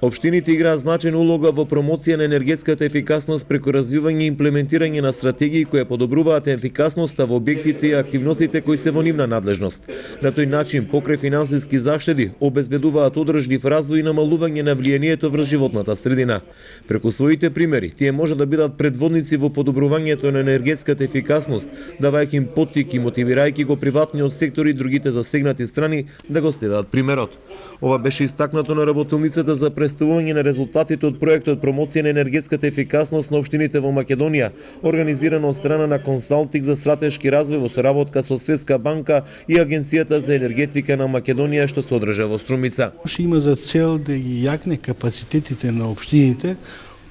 Општините играат значајна улога во промоција на енергетската ефикасност преку развивање и имплементирање на стратегии кои подобруваат ефикасноста во објектите и активностите кои се во нивна надлежност. На тој начин, покрај финансиски заштеди, обезбедуваат одржлив развој и намалување на влијанието врз животната средина. Преку своите примери, тие може да бидат предводници во подобрувањето на енергетската ефикасност, давајќи им поттик и мотивирајќи го приватниот сектор и другите засегнати страни да го следат примерот. Ова беше истакнато на работилницата за представување на резултатите од проектот промоција на енергетската ефикасност на општините во Македонија, организирано од страна на Консалтинг за стратешки развој во соработка со Светска банка и Агенцијата за енергетика на Македонија, што се одржа во Струмица. Има за цел да ги јакне капацитетите на општините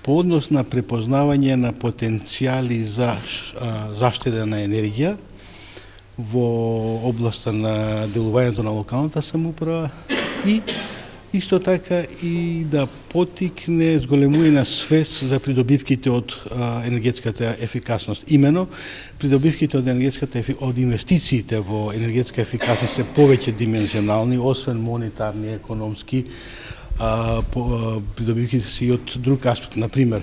по однос на препознавање на потенцијали за заштеда на енергија во областа на делувањето на локалната самоуправа и исто така и да поттикне зголемување на свест за придобивките од енергетската ефикасност. Имено, придобивките од инвестициите во енергетска ефикасност се повеќе димензионални, освен монетарни, економски, придобивките се и од друг аспект, например,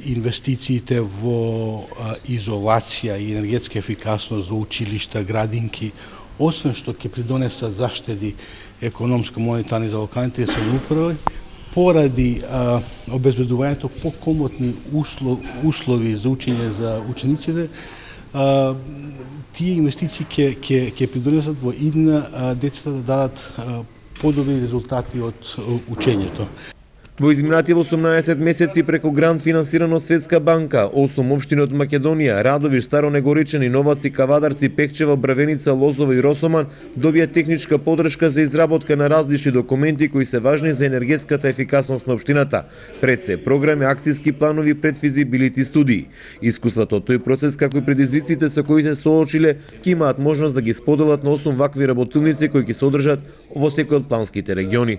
инвестициите во изолација и енергетска ефикасност во училишта, градинки, освен што ќе придонесат заштеди економско-монетарни за локалните самоуправи, поради обезбедувањето покомотни услови за учење за учениците, тие инвестиции ќе придонесат во идна децата да дадат подобри резултати од учењето. Во изминативе 18 месеци преку грант финансиран од Светска банка, 8 општини од Македонија, Радовиш, Старо Негоричани, Новаци, Кавадарци, Пекчева, Бравеница, Лозова и Росоман добија техничка поддршка за изработка на различни документи кои се важни за енергетската ефикасност на општината. Пред се програми, акцијски планови, предфизибилити студии. Искуството од тој процес како и предизвиците со кои се соочиле ќе имаат можност да ги споделат на 8 вакви работилници кои ќе се одржат во секој од планските региони.